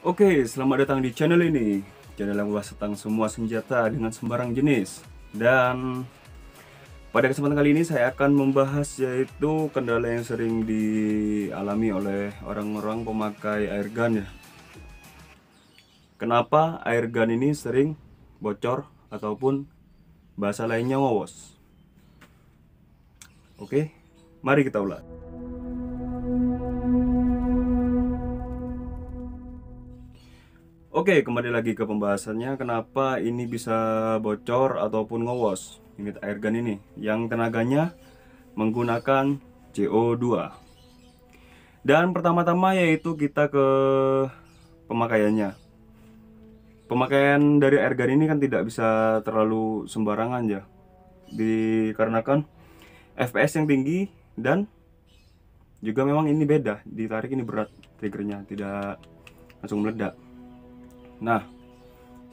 Oke, selamat datang di channel ini. Channel yang membahas tentang semua senjata dengan sembarang jenis. Dan pada kesempatan kali ini saya akan membahas yaitu kendala yang sering dialami oleh orang-orang pemakai airgun ya. Kenapa airgun ini sering bocor ataupun bahasa lainnya ngowos? Oke, mari kita ulas. Oke, kembali lagi ke pembahasannya. Kenapa ini bisa bocor ataupun ngowos unit airgun ini yang tenaganya menggunakan CO2. Dan pertama-tama yaitu kita ke pemakaiannya. Pemakaian dari airgun ini kan tidak bisa terlalu sembarangan ya, dikarenakan FPS yang tinggi dan juga memang ini beda, ditarik ini berat triggernya, tidak langsung meledak. Nah,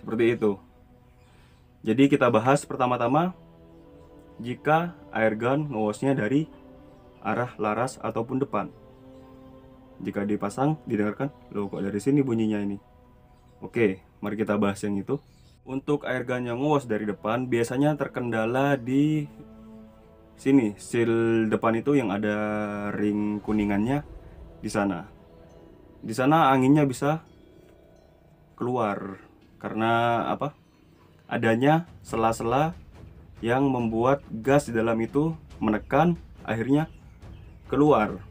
seperti itu. Jadi kita bahas pertama-tama jika airgun ngewosnya dari arah laras ataupun depan. Jika dipasang, didengarkan, loh kok dari sini bunyinya ini. Oke, mari kita bahas yang itu. Untuk airgun yang ngewos dari depan biasanya terkendala di sini, seal depan itu yang ada ring kuningannya di sana. Di sana anginnya bisa keluar karena apa? Adanya sela-sela yang membuat gas di dalam itu menekan, akhirnya keluar.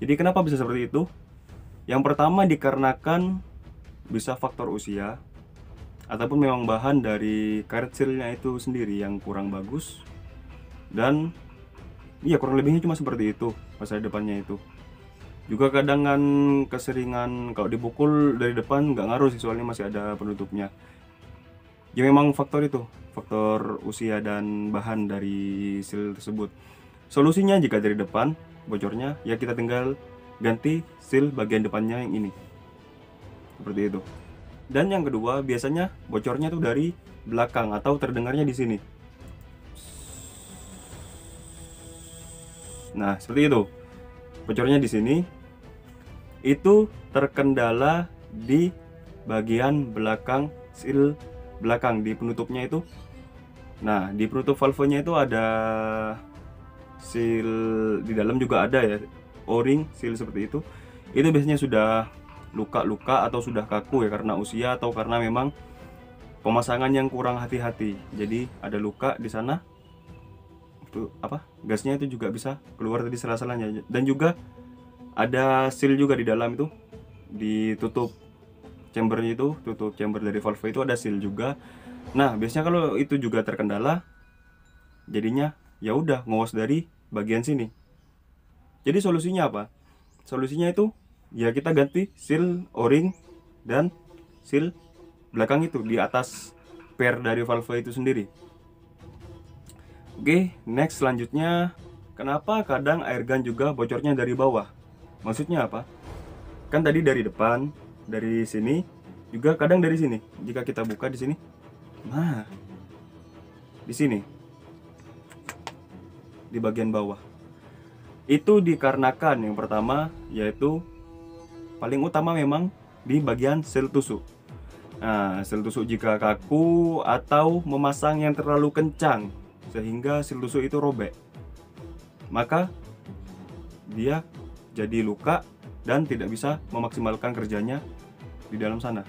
Jadi kenapa bisa seperti itu? Yang pertama dikarenakan bisa faktor usia ataupun memang bahan dari karet sealnya itu sendiri yang kurang bagus, dan iya kurang lebihnya cuma seperti itu masa depannya itu. Juga kadang kan keseringan kalau dipukul dari depan nggak ngaruh sih, soalnya masih ada penutupnya. Ya memang faktor itu, faktor usia dan bahan dari seal tersebut. Solusinya jika dari depan bocornya, ya kita tinggal ganti seal bagian depannya yang ini. Seperti itu. Dan yang kedua, biasanya bocornya tuh dari belakang atau terdengarnya di sini. Nah, seperti itu. Bocornya di sini. Itu terkendala di bagian belakang seal belakang, di penutupnya itu. Nah, di penutup valvenya itu ada seal, di dalam juga ada ya O-ring seal seperti itu. Itu biasanya sudah luka-luka atau sudah kaku ya, karena usia atau karena memang pemasangan yang kurang hati-hati. Jadi ada luka di sana. Itu apa? Gasnya itu juga bisa keluar dari sela-selanya. Dan juga ada seal juga di dalam itu, ditutup chambernya itu, tutup chamber dari valve itu ada seal juga. Nah, biasanya kalau itu juga terkendala, jadinya ya udah ngos dari bagian sini. Jadi solusinya apa? Solusinya itu ya kita ganti seal O-ring dan seal belakang itu di atas pair dari valve itu sendiri. Oke, next selanjutnya, kenapa kadang airgun juga bocornya dari bawah? Maksudnya apa? Kan tadi dari depan, dari sini, juga kadang dari sini. Jika kita buka di sini, nah, di sini, di bagian bawah. Itu dikarenakan yang pertama, yaitu paling utama memang di bagian seal tusuk. Nah, seal tusuk jika kaku atau memasang yang terlalu kencang sehingga seal tusuk itu robek, maka dia jadi luka dan tidak bisa memaksimalkan kerjanya di dalam sana.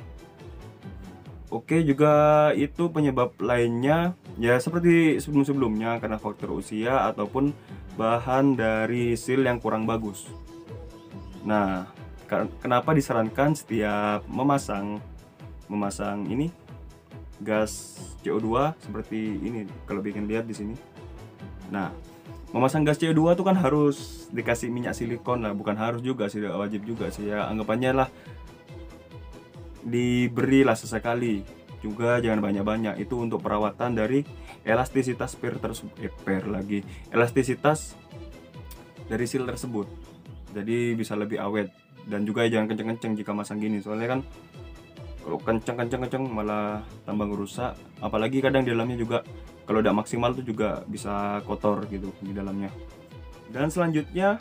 Oke, juga itu penyebab lainnya ya seperti sebelum-sebelumnya, karena faktor usia ataupun bahan dari seal yang kurang bagus. Nah, kenapa disarankan setiap memasang ini gas CO2 seperti ini, kalau bikin lihat di sini. Nah, memasang gas CO2 itu kan harus dikasih minyak silikon lah, bukan harus juga sih, wajib juga sih ya, anggapannya lah diberilah sesekali, juga jangan banyak-banyak. Itu untuk perawatan dari elastisitas elastisitas dari seal tersebut, jadi bisa lebih awet. Dan juga jangan kenceng-kenceng jika masang gini, soalnya kan kalau kenceng malah tambah ngerusak. Apalagi kadang di dalamnya juga kalau udah maksimal tuh juga bisa kotor gitu di dalamnya. Dan selanjutnya,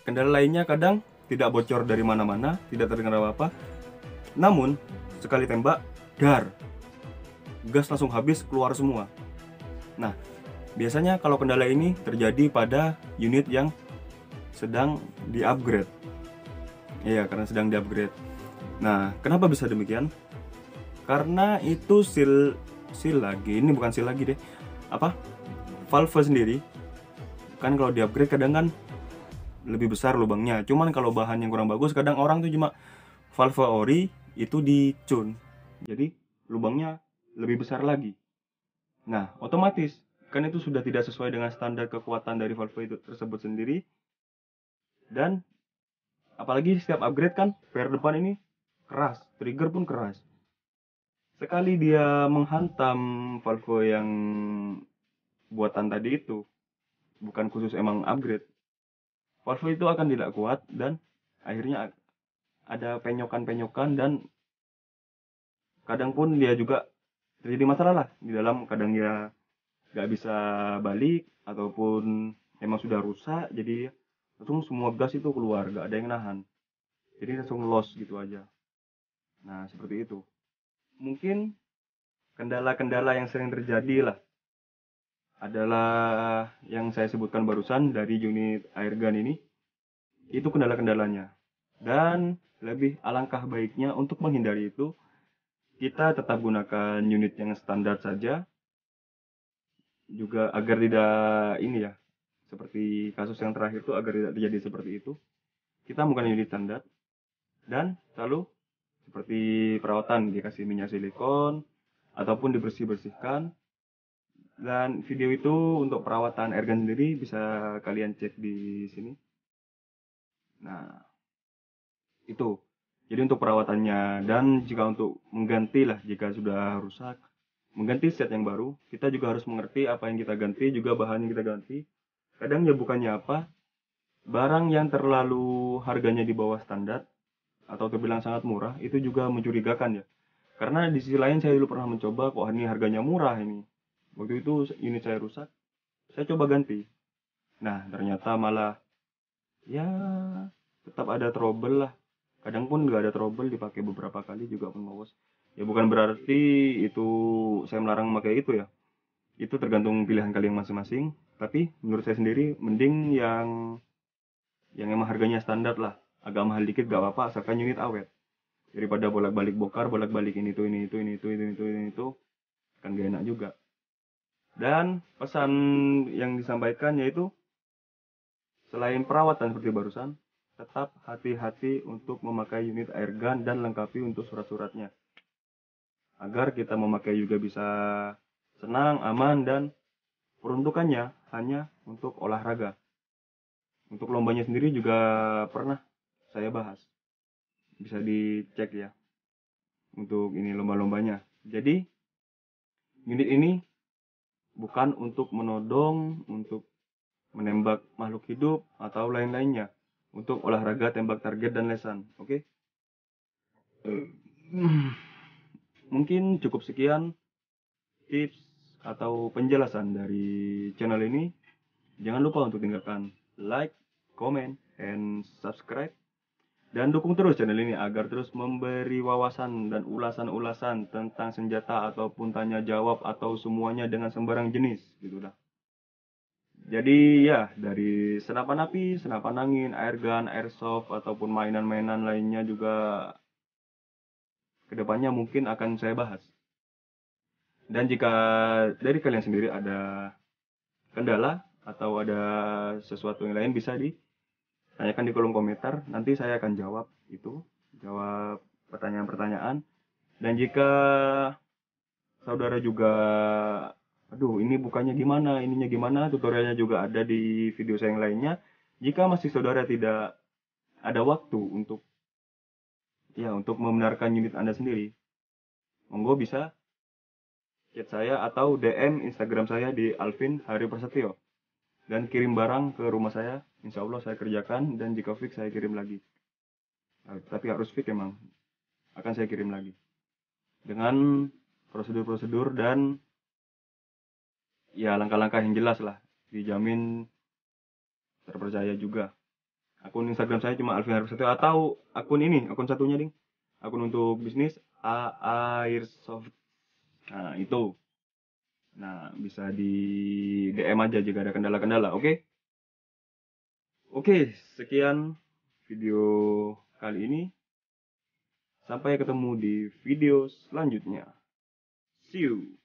kendala lainnya kadang tidak bocor dari mana-mana, tidak terdengar apa-apa. Namun sekali tembak, dar, gas langsung habis, keluar semua. Nah, biasanya kalau kendala ini terjadi pada unit yang sedang di-upgrade. Iya, karena sedang di-upgrade. Nah, kenapa bisa demikian? Karena itu seal lagi, ini bukan seal lagi deh. Valve sendiri kan kalau di-upgrade kadang kan lebih besar lubangnya. Cuman kalau bahan yang kurang bagus, kadang orang tuh cuma valve ori itu dicun. Jadi lubangnya lebih besar lagi. Nah, otomatis kan itu sudah tidak sesuai dengan standar kekuatan dari valve itu tersebut sendiri. Dan apalagi setiap upgrade kan per depan ini keras, trigger pun keras. Sekali dia menghantam valve yang buatan tadi itu, bukan khusus emang upgrade, valve itu akan tidak kuat dan akhirnya ada penyokan-penyokan, dan kadang pun dia juga terjadi masalah lah di dalam. Kadang dia nggak bisa balik ataupun emang sudah rusak, jadi langsung semua gas itu keluar, nggak ada yang nahan, jadi langsung loss gitu aja. Nah, seperti itu. Mungkin kendala-kendala yang sering terjadi lah adalah yang saya sebutkan barusan dari unit airgun ini. Itu kendala-kendalanya. Dan lebih alangkah baiknya untuk menghindari itu, kita tetap gunakan unit yang standar saja. Juga agar tidak ini ya, seperti kasus yang terakhir itu, agar tidak terjadi seperti itu, kita menggunakan unit standar. Dan selalu seperti perawatan, dikasih minyak silikon ataupun dibersih-bersihkan. Dan video itu untuk perawatan airgun sendiri bisa kalian cek di sini. Nah, itu. Jadi untuk perawatannya, dan jika untuk mengganti lah, jika sudah rusak, mengganti set yang baru, kita juga harus mengerti apa yang kita ganti, juga bahan yang kita ganti. Kadang ya bukannya apa, barang yang terlalu harganya di bawah standar atau terbilang sangat murah, itu juga mencurigakan ya. Karena di sisi lain saya dulu pernah mencoba, kok ini harganya murah ini. Waktu itu unit saya rusak, saya coba ganti. Nah, ternyata malah ya tetap ada trouble lah. Kadang pun nggak ada trouble, dipakai beberapa kali juga pun ngos. Ya bukan berarti itu saya melarang memakai itu ya. Itu tergantung pilihan kalian masing-masing. Tapi menurut saya sendiri mending yang emang harganya standar lah. Agak mahal dikit gak apa-apa, asalkan unit awet. Daripada bolak-balik bokar, bolak-balik ini itu, kan gak enak juga. Dan pesan yang disampaikan yaitu, selain perawatan seperti barusan, tetap hati-hati untuk memakai unit airgun dan lengkapi untuk surat-suratnya. Agar kita memakai juga bisa senang, aman, dan peruntukannya hanya untuk olahraga. Untuk lombanya sendiri juga pernah saya bahas. Bisa dicek ya untuk ini lomba-lombanya. Jadi unit ini bukan untuk menodong, untuk menembak makhluk hidup atau lain-lainnya. Untuk olahraga tembak target dan lesan. Oke? Mungkin cukup sekian tips atau penjelasan dari channel ini. Jangan lupa untuk tinggalkan like, comment, and subscribe. Dan dukung terus channel ini agar terus memberi wawasan dan ulasan-ulasan tentang senjata ataupun tanya jawab atau semuanya dengan sembarang jenis gitu dah. Jadi ya, dari senapan api, senapan angin, airgun, airsoft, ataupun mainan-mainan lainnya juga kedepannya mungkin akan saya bahas. Dan jika dari kalian sendiri ada kendala atau ada sesuatu yang lain, bisa ditanyakan di kolom komentar. Nanti saya akan jawab pertanyaan-pertanyaan. Dan jika saudara juga, aduh ini bukannya gimana, ininya gimana, tutorialnya juga ada di video saya yang lainnya. Jika masih saudara tidak ada waktu untuk membenarkan unit Anda sendiri, monggo bisa chat saya atau DM Instagram saya di Alvin Hari Prasetyo dan kirim barang ke rumah saya. Insya Allah saya kerjakan, dan jika fix saya kirim lagi. Tapi harus fix emang, akan saya kirim lagi dengan prosedur-prosedur dan ya langkah-langkah yang jelas lah, dijamin terpercaya juga. Akun Instagram saya cuma Alvin Harvey satu, atau akun satunya ding, akun untuk bisnis Airsoft. Nah itu, nah bisa di DM aja jika ada kendala-kendala. Oke. Oke, sekian video kali ini. Sampai ketemu di video selanjutnya. See you.